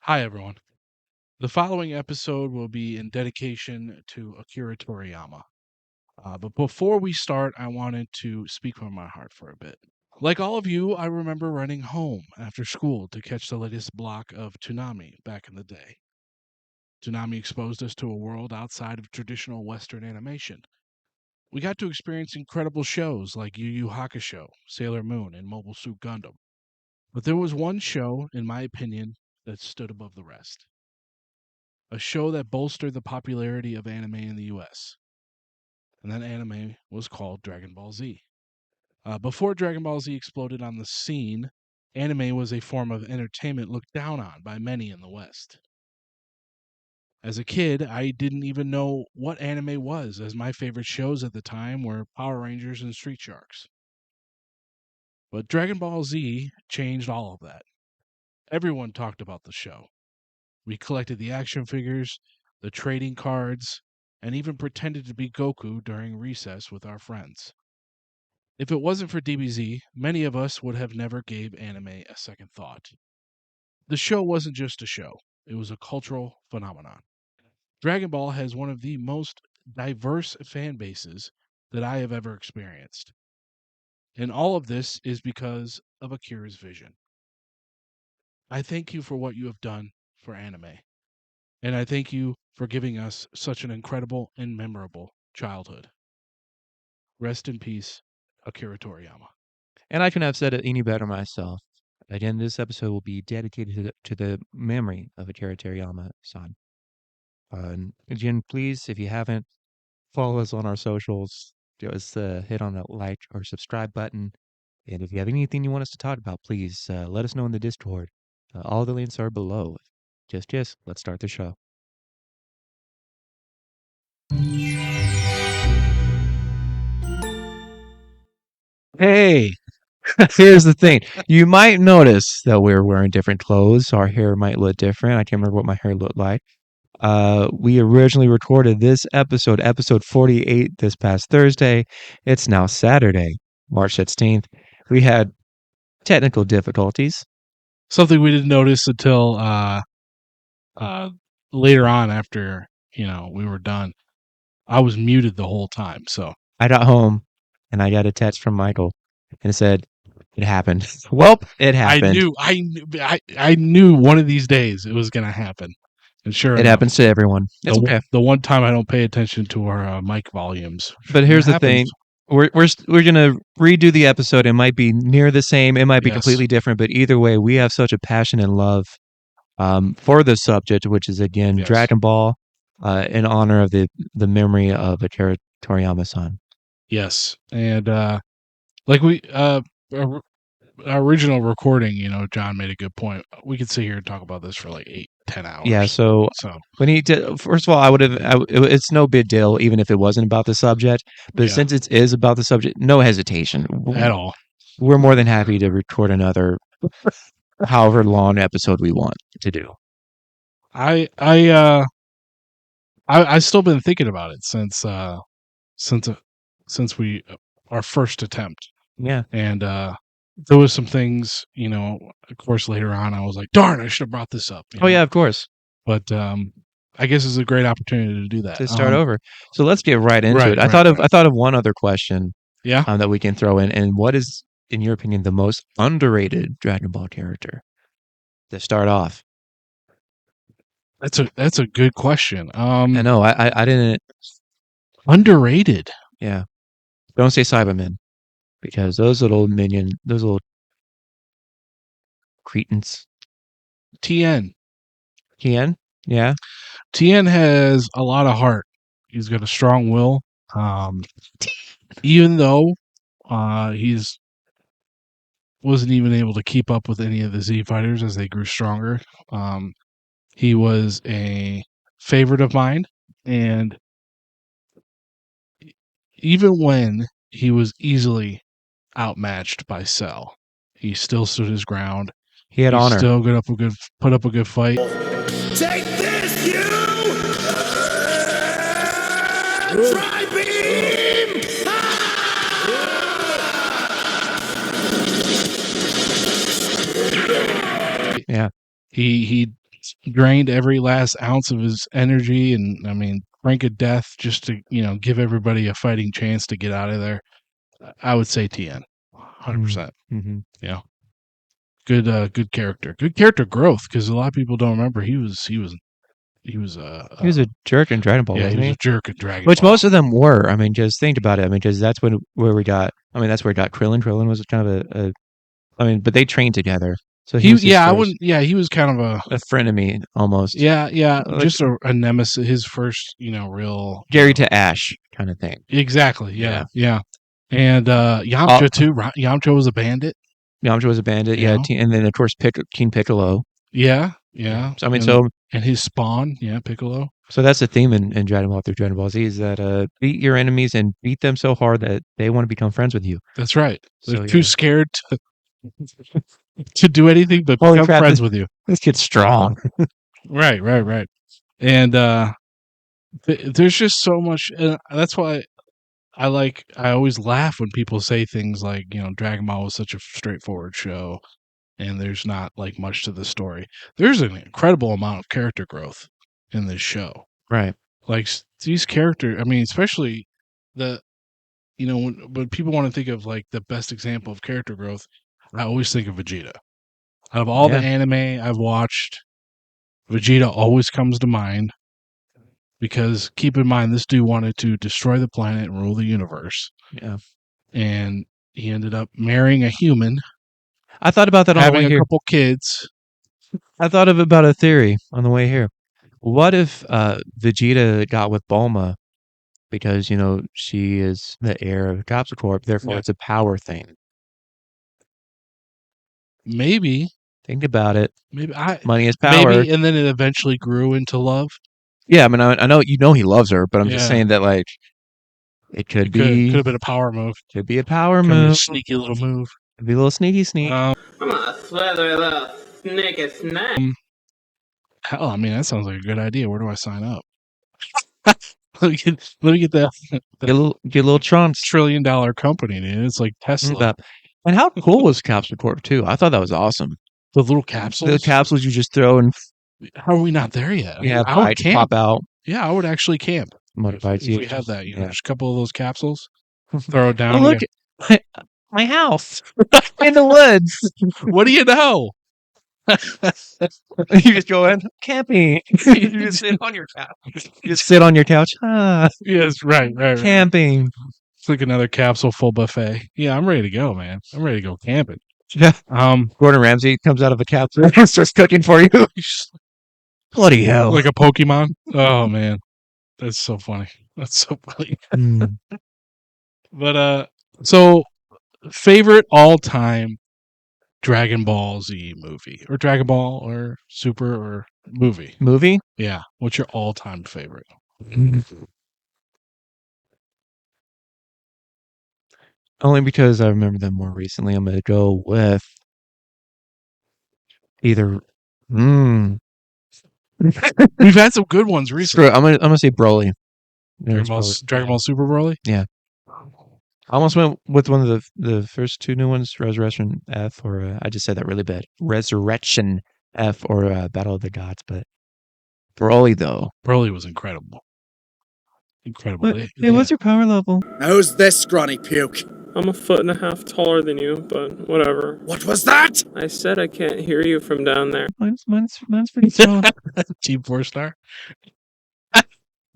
Hi, everyone. The following episode will be in dedication to Akira Toriyama. But before we start, I wanted to speak from my heart for a bit. Like all of you, I remember running home after school to catch the latest block of Toonami back in the day. Toonami exposed us to a world outside of traditional Western animation. We got to experience incredible shows like Yu Yu Hakusho, Sailor Moon, and Mobile Suit Gundam. But there was one show, in my opinion, that stood above the rest. A show that bolstered the popularity of anime in the US. And that anime was called Dragon Ball Z. Before Dragon Ball Z exploded on the scene, anime was a form of entertainment looked down on by many in the West. As a kid, I didn't even know what anime was, as my favorite shows at the time were Power Rangers and Street Sharks. But Dragon Ball Z changed all of that. Everyone talked about the show. We collected the action figures, the trading cards, and even pretended to be Goku during recess with our friends. If it wasn't for DBZ, many of us would have never gave anime a second thought. The show wasn't just a show, it was a cultural phenomenon. Dragon Ball has one of the most diverse fan bases that I have ever experienced. And all of this is because of Akira's vision. I thank you for what you have done for anime. And I thank you for giving us such an incredible and memorable childhood. Rest in peace, Akira Toriyama. And I couldn't have said it any better myself. Again, this episode will be dedicated to the memory of Akira Toriyama-san. And again, please, if you haven't, follow us on our socials. Just hit on that like or subscribe button. And if you have anything you want us to talk about, please let us know in the Discord. All the links are below. Just, let's start the show. Hey, here's the thing. You might notice that we're wearing different clothes. Our hair might look different. I can't remember what my hair looked like. We originally recorded this episode 48, this past Thursday. It's now Saturday, March 16th. We had technical difficulties. Something we didn't notice until later on after, we were done. I was muted the whole time, so. I got home and I got a text from Michael and it said, it happened. Well, it happened. I knew one of these days it was going to happen. And sure It enough, happens to everyone. It's okay. the one time I don't pay attention to our mic volumes. But here's the thing. We're gonna redo the episode. It might be near the same. It might be completely different. But either way, we have such a passion and love for the subject, which is again Dragon Ball, in honor of the memory of Akira Toriyama-san. Yes, and like our original recording, John made a good point. We could sit here and talk about this for like 8-10 hours. Yeah, so we need to. First of all, it's no big deal, even if it wasn't about the subject. But since it is about the subject, no hesitation at all. We're more than happy to record another, however long episode we want to do. I still been thinking about it since our first attempt. Yeah, and there was some things, of course, later on I was like, darn, I should have brought this up. Oh, yeah, of course. But I guess it's a great opportunity to do that. To start over. So let's get right into it. I thought of one other question that we can throw in. And what is, in your opinion, the most underrated Dragon Ball character to start off? That's a good question. I know. I didn't. Underrated. Yeah. Don't say Cybermen. Because those little cretins. Tien. Yeah. Tien has a lot of heart. He's got a strong will. Even though he's wasn't even able to keep up with any of the Z fighters as they grew stronger. He was a favorite of mine, and even when he was easily outmatched by Cell, he still stood his ground. He had honor. Still put up a good fight. Take this, you! Tri-beam! Yeah. He drained every last ounce of his energy, and I mean, brink of death just to give everybody a fighting chance to get out of there. I would say TN, 100%. Mm-hmm. Yeah, good character growth, because a lot of people don't remember he was He was a jerk in Dragon Ball, yeah, he wasn't was he? a jerk at Dragon Which Ball. most of them were. I mean, just think about it. I mean, just that's where we got. I mean, that's where we got Krillin. Krillin was kind of I mean, but they trained together. So he was his I first, wouldn't. Yeah, he was kind of a frenemy almost. yeah, Like just a nemesis. His first, real Jerry to Ash kind of thing. Exactly. Yeah. And Yamcha too. Yamcha was a bandit. Yamcha was a bandit. You Yeah, know? and then of course King Piccolo. Yeah. So, I mean, and his spawn, Piccolo. So that's the theme in Dragon Ball through Dragon Ball Z is that beat your enemies and beat them so hard that they want to become friends with you. That's right. They're So, too scared to do anything but become friends with you. This kid's strong. Right. And there's just so much. That's why I always laugh when people say things like, Dragon Ball was such a straightforward show and there's not like much to the story. There's an incredible amount of character growth in this show. Right. Like these characters, I mean, especially when people want to think of like the best example of character growth, I always think of Vegeta. Out of all the anime I've watched, Vegeta always comes to mind because keep in mind, this dude wanted to destroy the planet and rule the universe. Yeah. And he ended up marrying a human. I thought about that on the way here. Having a couple kids. I thought about a theory on the way here. What if Vegeta got with Bulma because, she is the heir of Capsule Corp, therefore it's a power thing? Maybe. Think about it. Maybe money is power. Maybe, and then it eventually grew into love. Yeah, I mean, I know he loves her, but I'm just saying that like it could have been a power move. Could be a power move. A sneaky little move. Could be a little sneaky sneak. I'm gonna slither the sneaky snack. Hell, I mean, that sounds like a good idea. Where do I sign up? let me get that. Get a little Tron. $1 trillion company, dude. It's like Tesla. And how cool was Capsule Corp too? I thought that was awesome. The little capsules. The capsules you just throw and. How are we not there yet? Yeah, I would camp. Pop out. Yeah, I would actually camp. If we have that, just a couple of those capsules. Throw it down. Look, my house in the woods. What do you know? You just go in camping. You just sit on your couch. You just sit on your couch. Yes, right. Camping. It's like another capsule full buffet. Yeah, I'm ready to go, man. I'm ready to go camping. Yeah. Gordon Ramsay comes out of a capsule and starts cooking for you. Bloody hell! Like a Pokemon. Oh man, that's so funny. But so favorite all-time Dragon Ball Z movie, or Dragon Ball, or Super, or movie? Movie? Yeah. What's your all-time favorite? Only because I remember them more recently. I'm going to go with either. We've had some good ones recently. I'm gonna say Broly. Dragon Ball Super Broly. Yeah. I almost went with one of the first two new ones, Resurrection F, or I just said that really bad. Resurrection F, or Battle of the Gods, but Broly though. Broly was incredible. Hey, what's your power level? Who's this scrawny puke? I'm 1.5 feet taller than you, but whatever. What was that? I said I can't hear you from down there. Mine's pretty strong. Team 4-star.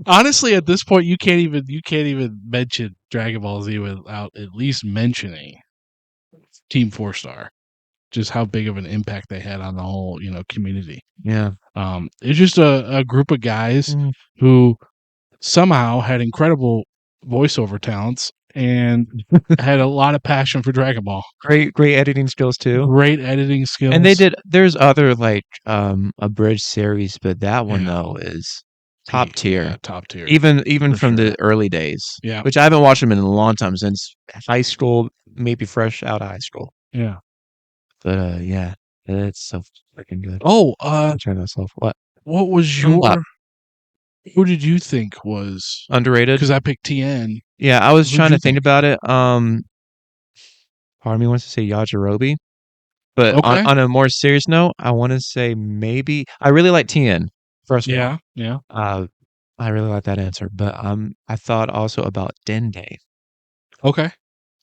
Honestly, at this point, you can't even mention Dragon Ball Z without at least mentioning Team 4-star. Just how big of an impact they had on the whole, community. Yeah. It's just a group of guys who somehow had incredible voiceover talents and had a lot of passion for Dragon Ball. Great editing skills too. Great editing skills. And there's other like abridged series, but that one though is top tier. Yeah, top tier. Even from the early days. Yeah. Which I haven't watched them in a long time, since high school, maybe fresh out of high school. Yeah. But yeah, it's so freaking good. Oh, turn myself. What was your? Who did you think was underrated? Because I picked TN. Yeah, I was trying to think about it. Part of me wants to say Yajirobe. But Okay. on a more serious note, I want to say maybe I really like Tien. First of all, Yeah. I really like that answer. But I thought also about Dende. Okay.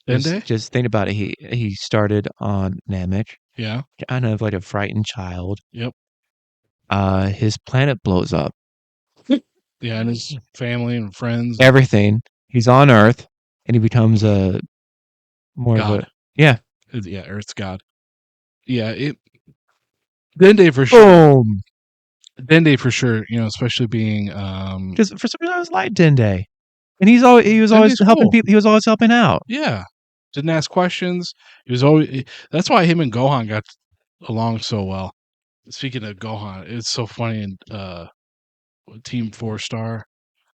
Dende? Just think about it. He started on Namek, Yeah. kind of like a frightened child. Yep. His planet blows up. Yeah, and his family and friends. Everything. He's on Earth, and he becomes a more of a God. yeah. Yeah, Earth's God. Yeah, Dende for sure. Boom. Dende for sure, especially being Because for some reason I was like Dende, and he was always Dende's helping cool. people. He was always helping out. Yeah. Didn't ask questions. He was always that's why him and Gohan got along so well. Speaking of Gohan, it's so funny in Team 4 Star.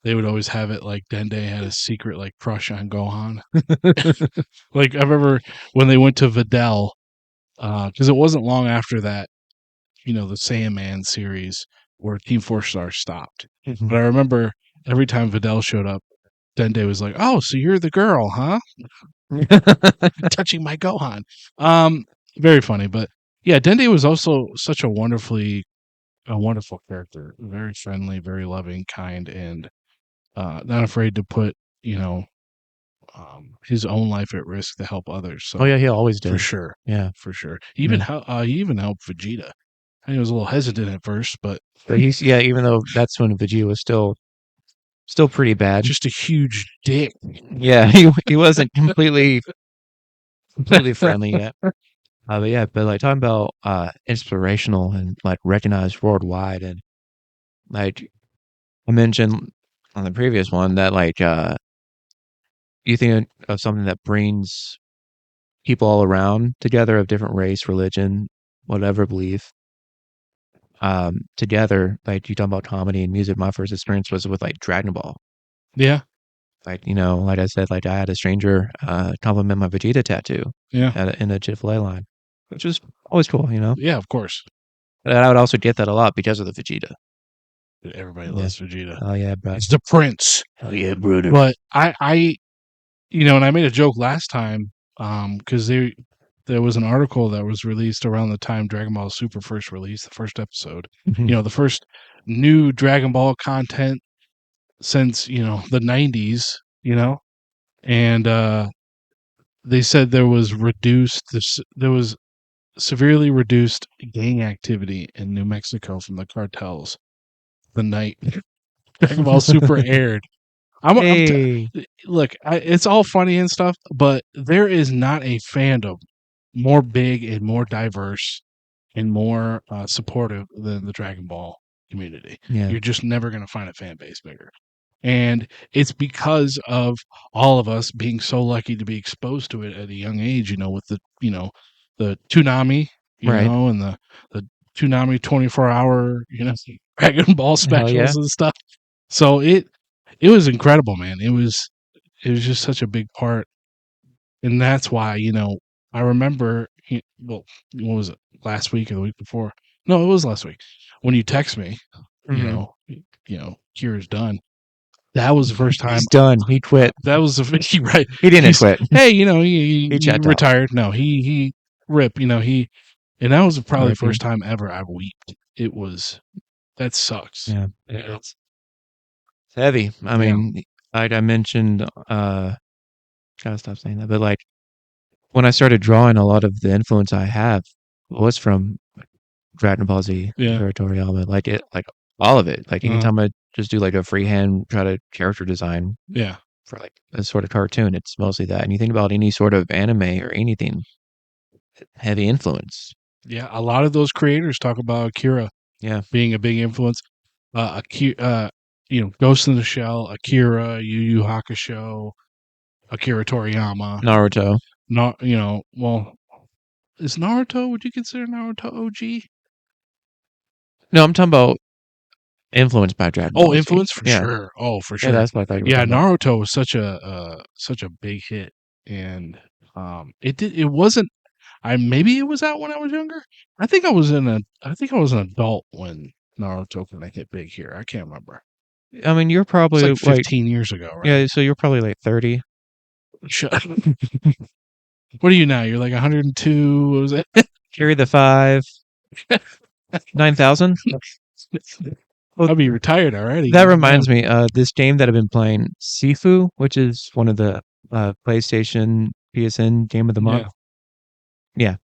They would always have it like Dende had a secret like crush on Gohan. Like I remember when they went to Videl, because it wasn't long after that, the Sandman series where Team 4 Star stopped. But I remember every time Videl showed up, Dende was like, "Oh, so you're the girl, huh?" Touching my Gohan. Very funny, but yeah, Dende was also such a wonderful character. Very friendly, very loving, kind, and not afraid to put his own life at risk to help others. So Oh yeah, he always for did. sure, Yeah, for sure. He even helped Vegeta. I think he was a little hesitant at first, but but even though that's when Vegeta was still pretty bad. just a huge dick. Yeah, he wasn't completely friendly yet. But like talking about inspirational and like recognized worldwide, and like I mentioned on the previous one that like you think of something that brings people all around together of different race, religion, whatever belief, together. Like you talk about comedy and music. My first experience was with like Dragon Ball. Yeah, Like like I said, like I had a stranger compliment my Vegeta tattoo yeah, in a Chick-fil-A line, which is always cool. yeah. Of course, And I would also get that a lot because of the Vegeta. everybody Yeah. loves Vegeta. Oh yeah, bro. He's the prince. Oh yeah, brother. But and I made a joke last time, because there was an article that was released around the time Dragon Ball Super first released, the first episode. The first new Dragon Ball content since the 90s. And they said there was severely reduced gang activity in New Mexico from the cartels the night Dragon Ball Super aired. Hey. Look, it's all funny and stuff, but there is not a fandom more big and more diverse and more supportive than the Dragon Ball community. Yeah. You're just never going to find a fan base bigger. And it's because of all of us being so lucky to be exposed to it at a young age, with the Toonami, Right. and the Toonami 24-hour, Dragon Ball Hell yeah. specials and stuff. So it was incredible, man. It was just such a big part. And that's why, I remember, well, what was it, last week or the week before? No, it was last week. When you text me, Mhm. Kira's done. That was the first time. He's done. He quit. That was the right. He didn't quit. Hey, he checked out. retired. No, he rip. And that was probably the R.I.P. first time ever I weeped. It was that sucks. Yeah. It's heavy. I mean, like I mentioned, gotta stop saying that. But like when I started drawing, a lot of the influence I have was from Dragon Ball Z, Yeah. Akira Toriyama. Like all of it. Like anytime I just do like a freehand try to character design Yeah. for like a sort of cartoon, it's mostly that. And you think about any sort of anime or anything, heavy influence. Yeah, a lot of those creators talk about Akira being a big influence. Akira, Ghost in the Shell, Akira, Yu Yu Hakusho, Akira Toriyama. Naruto. Well, is Naruto, would you consider Naruto OG? No, I'm talking about influenced by Dragon Ball Oh, Z. influence for sure. Oh, for sure. Yeah, that's what I thought you were Yeah, talking about. Naruto was such a big hit, and it wasn't. Maybe it was out when I was younger. I think I was an adult when Naruto kind of hit big here. I can't remember. I mean, you're It's probably like 15 years ago, right? Yeah, so you're probably like 30. Shut. What are you now? You're like 102. What was it? Carry the 5. 9,000? I'll be retired already. That reminds me, this game that I've been playing, Sifu, which is one of the PlayStation PSN Game of the Month. Yeah.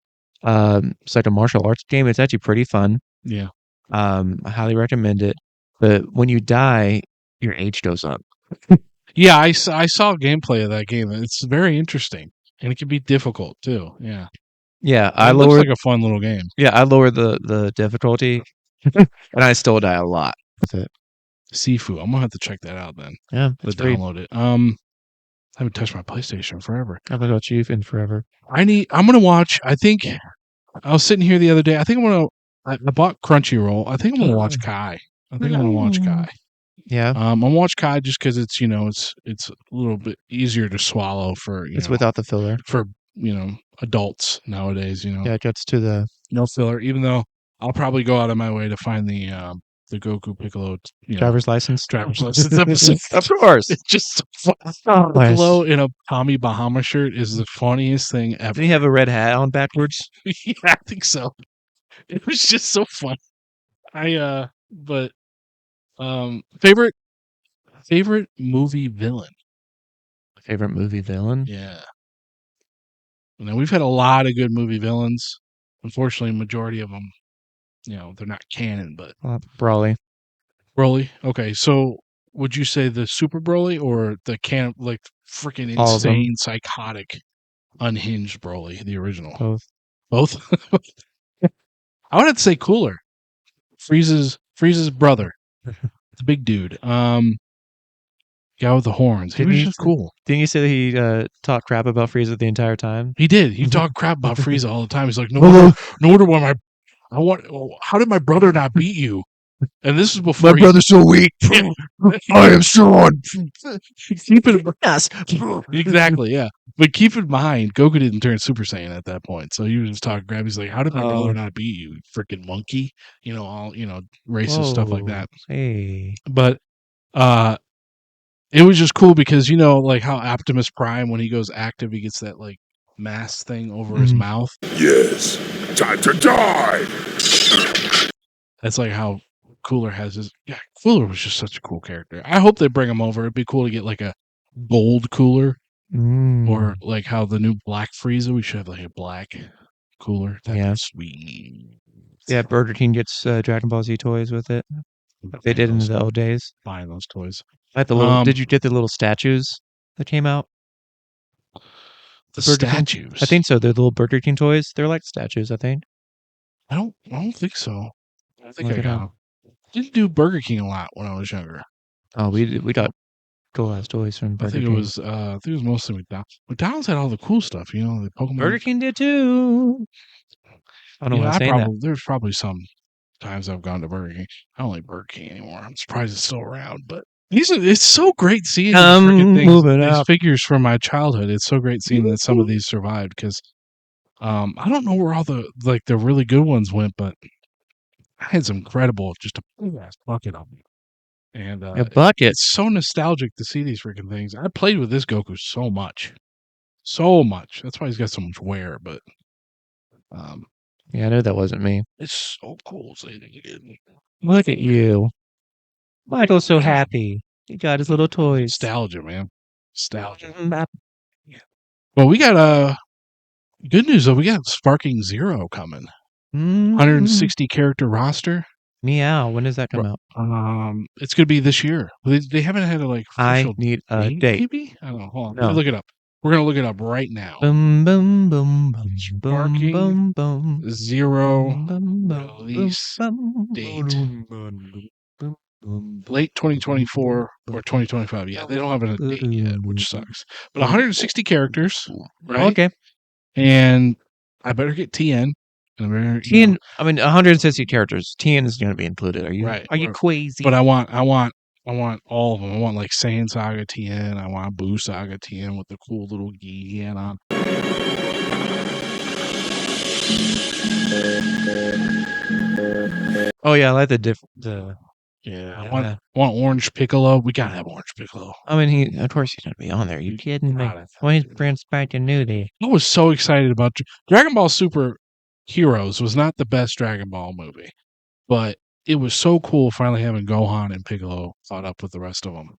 It's like a martial arts game. It's actually pretty fun. Yeah. I highly recommend it. But when you die, your age goes up. Yeah, I saw gameplay of that game. It's very interesting, and it can be difficult too. Yeah. Yeah, It looks like a fun little game. Yeah, I lowered the difficulty, and I still die a lot with it. Sifu. I'm gonna have to check that out then. Yeah, Let's it's free. download it. I haven't touched my PlayStation forever. How about you in forever? I'm gonna watch. I think I was sitting here the other day. I think I bought Crunchyroll. I think I'm gonna watch Kai. Yeah. I'm gonna watch Kai just because it's it's a little bit easier to swallow for It's without the filler for adults nowadays. Yeah, it gets to the no filler. Even though I'll probably go out of my way to find the Goku Piccolo driver's license episode. Of course, it's just Piccolo in a Tommy Bahama shirt is the funniest thing ever. Did he have a red hat on backwards? Yeah, I think so. It was just so fun. But favorite movie villain. Favorite movie villain? Yeah. Now we've had a lot of good movie villains. Unfortunately, majority of them, they're not canon. But Broly. Okay, so would you say the Super Broly or the freaking insane, psychotic, unhinged Broly, the original? Both. I would have to say Cooler. Frieza's brother, the big dude. Guy with the horns. He was just cool. Didn't you say that he talked crap about Frieza the entire time? He did. He talked crap about Frieza all the time. He's like, no wonder why how did my brother not beat you? And this is before my brother's so weak. I am strong. Exactly, yeah. But keep in mind, Goku didn't turn Super Saiyan at that point, so he was just talking crap. He's like, "How did my brother not beat you, freaking monkey?" All racist stuff like that. Hey, but it was just cool because like how Optimus Prime, when he goes active, he gets that like mask thing over his mouth. Yes, time to die. That's like how Cooler has his. Yeah, Cooler was just such a cool character. I hope they bring him over. It'd be cool to get like a gold Cooler, or like how the new Black Frieza. We should have like a black Cooler. That'd be sweet. Yeah, Burger King gets Dragon Ball Z toys with it. They did in the old days. Buying those toys. Like the little. Did you get the little statues that came out? The statues. I think so. They're the little Burger King toys. They're like statues. I think. I don't think so. I think I got them. Didn't do Burger King a lot when I was younger. Oh, we got cool ass toys from Burger King. I think it was mostly McDonald's. McDonald's had all the cool stuff, the Pokemon. Burger King did too. I don't know why I'm saying that. There's probably some times I've gone to Burger King. I don't like Burger King anymore. I'm surprised it's still around, but it's so great seeing these figures from my childhood. It's so great seeing that some of these survived because I don't know where all the really good ones went, but I had some incredible, just a big ass bucket of them. And a bucket. It's so nostalgic to see these freaking things. I played with this Goku so much. That's why he's got so much wear. But yeah, I know that wasn't me. It's so cool seeing it again. Look at you, Michael's so happy. He got his little toys. Nostalgia, man. Nostalgia. Well, we got good news though. We got Sparking Zero coming. 160 character roster. Meow. When does that come out? It's gonna be this year. They haven't had a I need a date. Maybe? I don't know. Hold on. Let me look it up. We're gonna look it up right now. Boom boom boom boom. Sparking boom boom. Zero release date. Late 2024 or 2025. Yeah, they don't have a date yet, which sucks. But 160 characters, right? Okay. And I better get TN. TN, I mean, 160 characters. TN is going to be included. Are you right? Are you crazy? But I want all of them. I want like Saiyan Saga TN. I want Buu Saga TN with the cool little gi hat on. Oh yeah, I like I want Orange Piccolo. We gotta have Orange Piccolo. I mean, of course he's gonna be on there. You kidding me? Why is Brent Spartan new there? I was so excited about Dragon Ball Super. Heroes was not the best Dragon Ball movie, but it was so cool finally having Gohan and Piccolo caught up with the rest of them.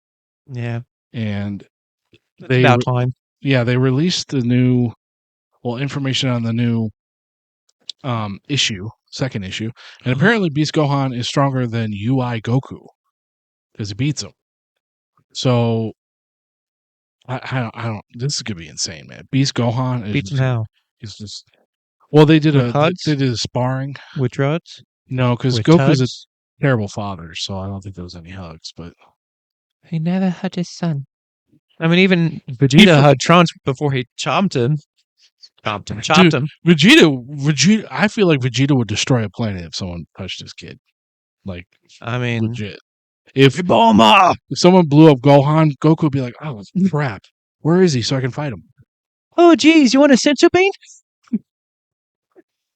Yeah, And it's they, about time. they released the new, information on the new second issue, and apparently Beast Gohan is stronger than UI Goku because he beats him. So I don't. This is gonna be insane, man. Beast Gohan is Beats him how? He's just. Well, they did With they hugs? did a sparring. With drugs? No, because With Goku's a tugs? terrible father, so I don't think there was any hugs. But He never hugged his son. I mean, even Vegeta hugged Trunks before he chopped him. Chopped dude, him. Vegeta. I feel like Vegeta would destroy a planet if someone touched his kid. Like, I mean, legit. If Bulma! if someone blew up Gohan, Goku would be like, "Oh crap, where is he? So I can fight him." Oh, geez, you want a sensu bean?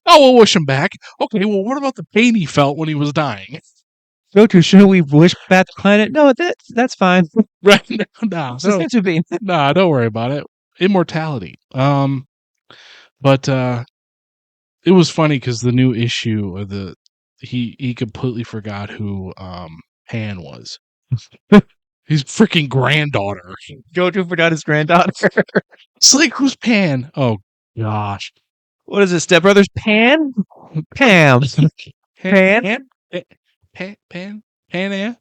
Oh, we'll wish him back. Okay, well, what about the pain he felt when he was dying? Goku, shouldn't we wish back the planet? No, that's fine. Right? No, It's a sensu bean. nah, don't worry about it. Immortality. But it was funny because the new issue of he completely forgot who Pan was. His freaking granddaughter. Goku forgot his granddaughter. It's like, who's Pan? Oh gosh. What is it, stepbrothers? Pan? Pam. Pan? Pan? Pan?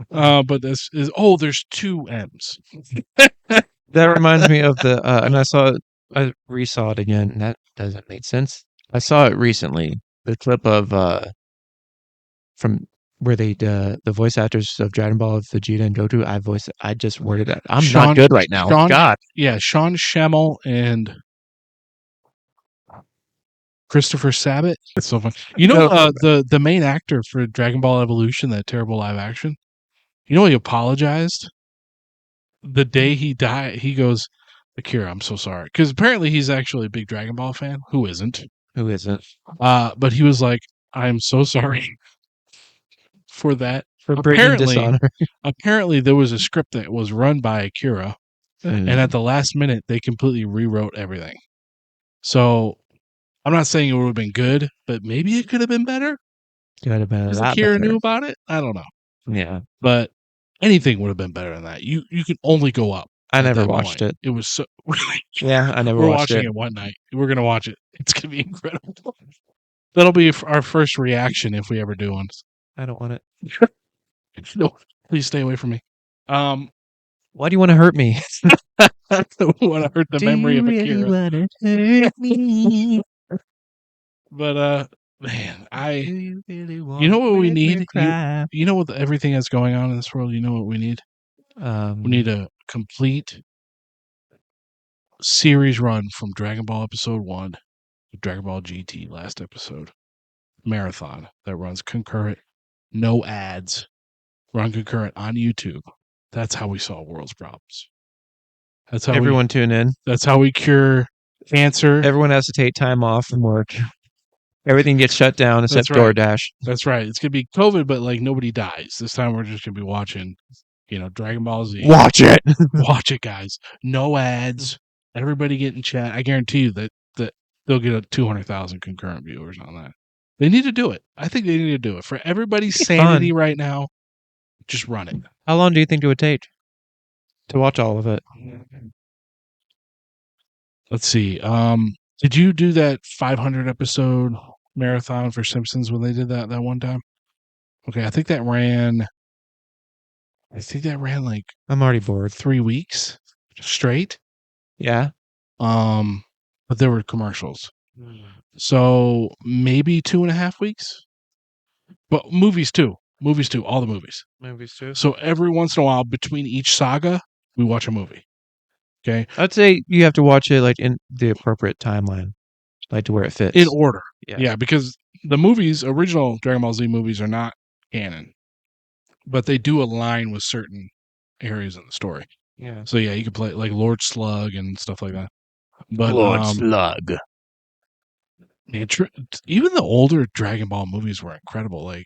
But this is there's two M's. That reminds me of the and I resaw it again, and that doesn't make sense. I saw it recently. The clip of from where they the voice actors of Dragon Ball, Vegeta and Goku. I just worded it. I'm not good right now. God. Yeah, Sean Schemmel and Christopher Sabat. It's so fun. You know, the main actor for Dragon Ball Evolution, that terrible live action. You know, he apologized the day he died. He goes, "Akira, I'm so sorry," because apparently he's actually a big Dragon Ball fan. Who isn't? Who isn't? But he was like, "I'm so sorry for that." For breaking dishonor. Apparently, there was a script that was run by Akira, and at the last minute, they completely rewrote everything. So I'm not saying it would have been good, but maybe it could have been better. Could have been a lot Akira better. knew about it. I don't know. Yeah, but anything would have been better than that. You can only go up. I never watched it. It was so really. Yeah, I never We're watched watching it. it one night. We're gonna watch it. It's gonna be incredible. That'll be our first reaction if we ever do one. I don't want it. No, please stay away from me. Why do you want to hurt me? I don't want to hurt the memory of Akira. Really wanna hurt me? But man, You you know what we need? You know, with everything that's going on in this world, you know what we need? We need a complete series run from Dragon Ball Episode 1 to Dragon Ball GT last episode. Marathon that runs concurrent, no ads, run concurrent on YouTube. That's how we solve world's problems. That's how everyone tune in. That's how we cure cancer. Everyone has to take time off from work. Everything gets shut down except DoorDash. That's right. It's gonna be COVID, but like nobody dies. This time we're just gonna be watching, Dragon Ball Z. Watch it. Watch it, guys. No ads. Everybody get in chat. I guarantee you that they'll get 200,000 concurrent viewers on that. They need to do it. I think they need to do it for everybody's sanity right now. Just run it. How long do you think it would take to watch all of it? Let's see. Did you do that 500 episode marathon for Simpsons when they did that one time? Okay, I think that ran like I'm already bored. 3 weeks straight. Yeah. But there were commercials. So maybe 2.5 weeks. But movies too. All the movies. Movies too. So every once in a while, between each saga, we watch a movie. Okay. I'd say you have to watch it like in the appropriate timeline, like to where it fits. In order. Yeah, because the original Dragon Ball Z movies are not canon, but they do align with certain areas in the story. Yeah. So yeah, you could play like Lord Slug and stuff like that. But Lord Slug. Even the older Dragon Ball movies were incredible, like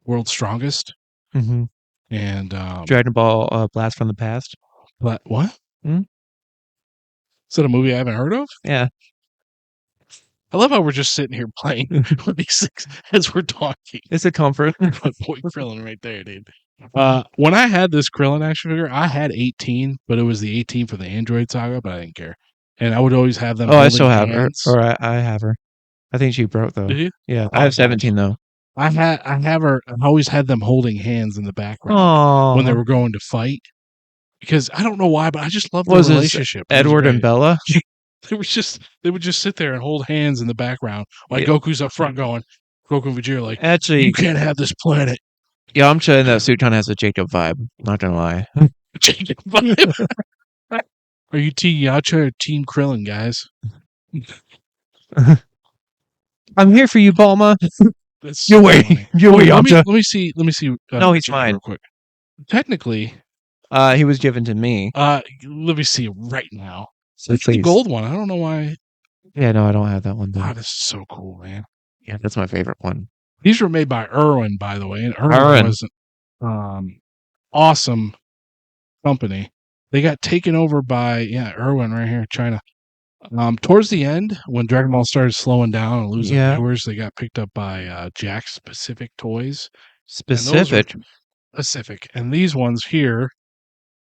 World's Strongest Mm-hmm. and Dragon Ball Blast from the Past. What? Hmm? Is that a movie I haven't heard of? Yeah. I love how we're just sitting here playing with these things as we're talking. It's a comfort. My boy Krillin right there, dude. When I had this Krillin action figure, I had 18, but it was the 18 for the Android Saga, but I didn't care. And I would always have them. Oh, I holding still have her, hands. or I have her. I think she broke though. Did you? Yeah, Oh, I have 17 though. I have her. I always had them holding hands in the background Oh, when they were going to fight. Because I don't know why, but I just love their was this relationship. It was Edward and great. Bella? They would just sit there and hold hands in the background while Yeah. Goku's up front going, Goku and Vegeta like, Actually, you can't have this planet. Yamcha in that suit kind of has a Jacob vibe. Not gonna lie. Jacob vibe. Are you Team Yacha or Team Krillin, guys? I'm here for you, Bulma. That's You so wait. funny. You wait, Let me Yamcha. see. No, he's Vegeta mine. real quick. Technically, He was given to me. let me see right now. So It's the please. gold one. I don't know why. Yeah, no, I don't have that one though. God, this is so cool, man. Yeah, that's my favorite one. These were made by Irwin, by the way, and Irwin Irwin. was an awesome company. They got taken over by Irwin right here, China. Towards the end, when Dragon Ball started slowing down and losing viewers, they got picked up by Jack's Pacific Toys. Specific. Pacific, and these ones here,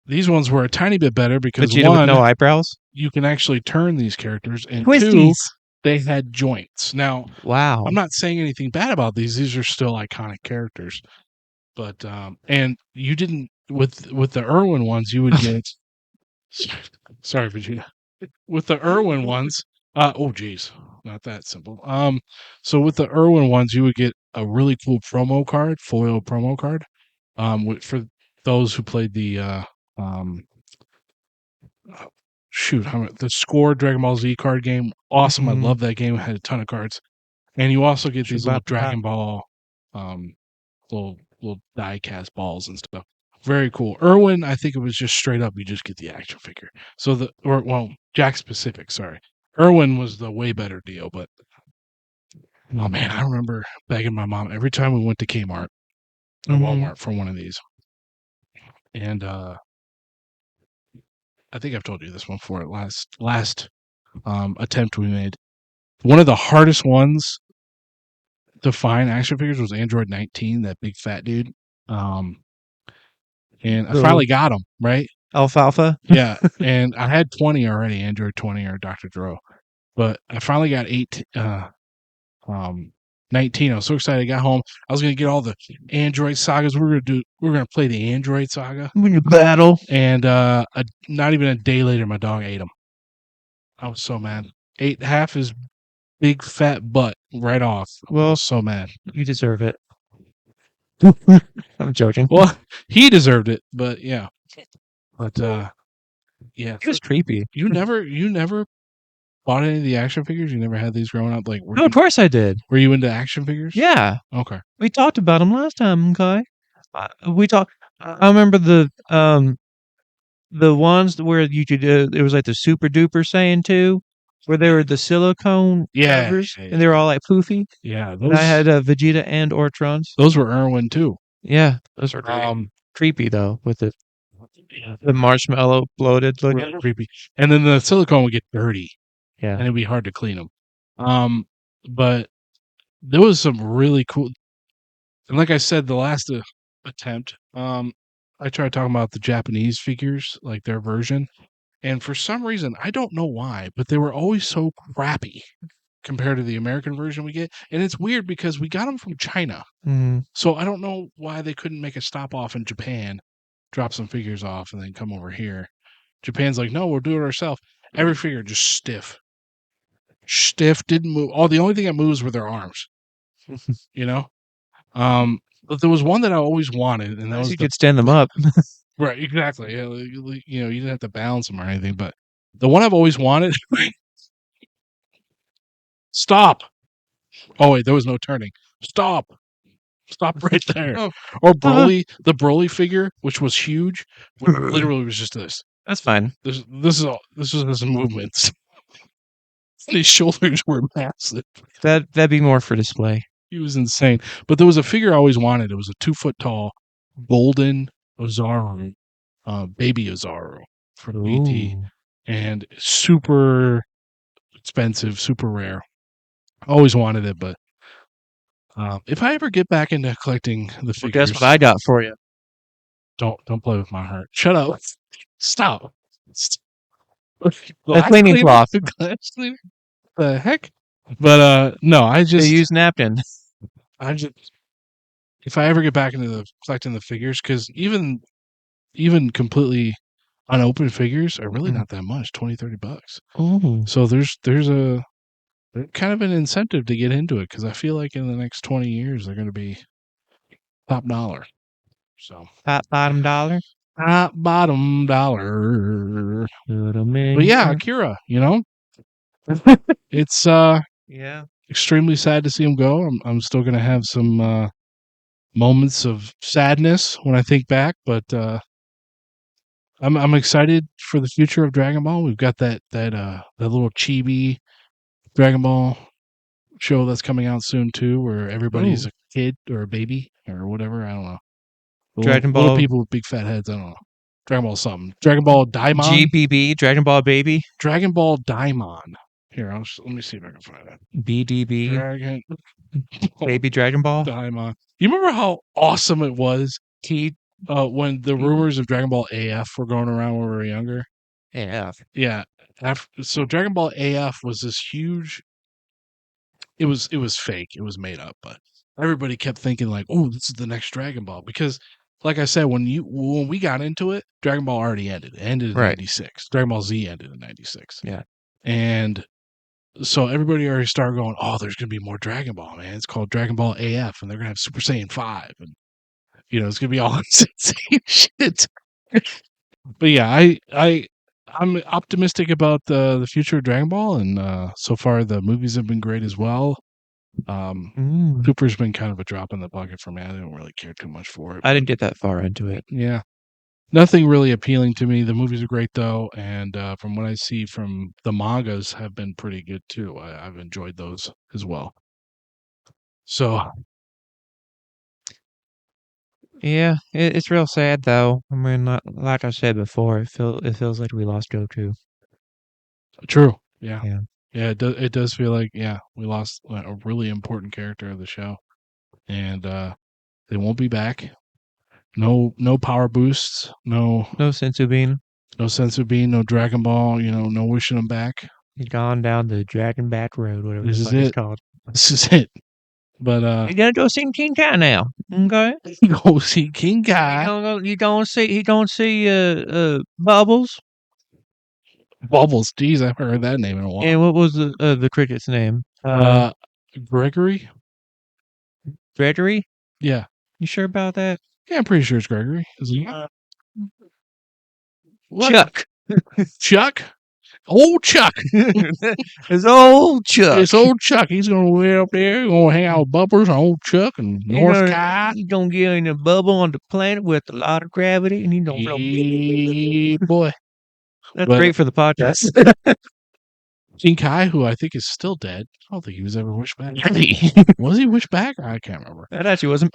these ones were a tiny bit better because Vegeta with one, no eyebrows. you can actually turn these characters, and Twisties. two, they had joints. Now, Wow. I'm not saying anything bad about these. These are still iconic characters. But and you didn't with the Irwin ones, you would get sorry, Vegeta. With the Irwin ones, oh geez, not that simple. So with the Irwin ones, you would get a really cool promo card, foil promo card. For those who played the the Score Dragon Ball Z card game. Awesome. I love that game. It had a ton of cards. And you also get these little Dragon Ball little die cast balls and stuff. Very cool. Irwin, I think it was just straight up you just get the action figure. So Jack Specific, sorry. Irwin was the way better deal, but oh man, I remember begging my mom every time we went to Kmart or Walmart for one of these. And I think I've told you this one before. Last attempt we made. One of the hardest ones to find action figures was Android 19, that big fat dude. And I finally got him, right? Alfalfa. Yeah, and I had 20 already, Android 20 or Dr. Dro. But I finally got 19. I was so excited. I got home. I was going to get all the Android sagas. We were going to play the Android saga. When you battle. And not even a day later, my dog ate them. I was so mad. Ate half his big fat butt right off. Well, I was so mad. You deserve it. I'm joking. Well, he deserved it, but yeah. But yeah. It was creepy. You never bought any of the action figures? You never had these growing up? Like, No, of course I did. Were you into action figures? Yeah. Okay. We talked about them last time, Kai. We talked. I remember the ones where you could. It was like the Super Duper Saiyan 2, where they were the silicone covers, and they were all like poofy. Yeah, and I had Vegeta and Ortrons. Those were Irwin too. Yeah, those were creepy though, with the marshmallow bloated looking. Creepy. And then the silicone would get dirty. Yeah, and it'd be hard to clean them. But there was some really cool. And like I said, the last attempt, I tried talking about the Japanese figures, like their version, and for some reason, I don't know why, but they were always so crappy compared to the American version we get. And it's weird because we got them from China, so I don't know why they couldn't make a stop off in Japan, drop some figures off, and then come over here. Japan's like, no, we'll do it ourselves. Every figure just stiff, didn't move. The only thing that moves were their arms. You know. But there was one that I always wanted, and that was you could stand them up. Right, exactly. Yeah, you didn't have to balance them or anything, but the one I've always wanted. Stop! Oh wait, there was no turning. Stop right there. Oh. Or Broly, the Broly figure, which was huge, literally was just this. That's fine. This was his movements. His shoulders were massive. That'd be more for display. He was insane. But there was a figure I always wanted. It was a 2 foot tall golden Ozaru, baby Ozaru from BT, and super expensive, super rare. Always wanted it, but if I ever get back into collecting the Well, figures, guess what I got for you? don't play with my heart. Shut up. Stop. A Glass cleaning cleaner? cloth. Glass cleaner? The heck? But no, A used napkin. I just if I ever get back into the collecting the figures, because even completely unopened figures are really not that much, $20-$30. Oh. So there's kind of an incentive to get into it, because I feel like in the next 20 years they're going to be top dollar. So Top bottom dollar. top bottom dollar. Little But yeah, man. Akira, it's Yeah. extremely sad to see him go. I'm still going to have some moments of sadness when I think back, but I'm excited for the future of Dragon Ball. We've got that little chibi Dragon Ball show that's coming out soon too, where everybody's Ooh. a kid or a baby or whatever. I don't know. Dragon Little Ball people with big fat heads. I don't know. Dragon Ball something. Dragon Ball Daimon. GBB, Dragon Ball Baby. Dragon Ball Daimon. Here, let me see if I can find it. BDB. Dragon Baby Dragon Ball. Daimon. You remember how awesome it was when the rumors of Dragon Ball AF were going around when we were younger? Yeah. Yeah. So Dragon Ball AF was this huge. It was fake. It was made up, but everybody kept thinking like, "Oh, this is the next Dragon Ball," because, like I said, when we got into it, Dragon Ball already ended. It ended in Right. '96. Dragon Ball Z ended in '96. Yeah. And so everybody already started going, "Oh, there's gonna be more Dragon Ball, man. It's called Dragon Ball AF, and they're gonna have Super Saiyan 5, and it's gonna be all insane shit." But yeah, I'm optimistic about the future of Dragon Ball, and so far the movies have been great as well. Super's been kind of a drop in the bucket for me. I didn't really care too much for it. I didn't get that far into it. Yeah, nothing really appealing to me. The movies are great though, and from what I see from the mangas, have been pretty good too. I've enjoyed those as well. So Yeah, it's real sad though. I mean, like I said before, it feels like we lost Goku. true. Yeah. Yeah. Yeah, it does feel like, we lost a really important character of the show, and they won't be back. No power boosts. No Sensu Bean. No Sensu Bean. No Dragon Ball. No wishing them back. He's gone down the Dragon Back Road, whatever This the is fuck it's it. called. This is it. But You gotta go see King Kai now. Okay. go see King Kai. You gonna see Bubbles. Bubbles. Geez, I haven't heard that name in a while. And what was the cricket's name? Gregory. Gregory. Yeah. You sure about that? Yeah, I'm pretty sure it's Gregory. Is it? What? Chuck. Chuck. Old Chuck. It's old Chuck. It's old Chuck. He's gonna be up there. He's gonna hang out with Bubbles and old Chuck and North Kai. He's gonna get in a bubble on the planet with a lot of gravity, and he's gonna float. Yeah, boy. That's great for the podcast. King Kai, who I think is still dead. I don't think he was ever wished back. Was he wished back? I can't remember. That actually wasn't.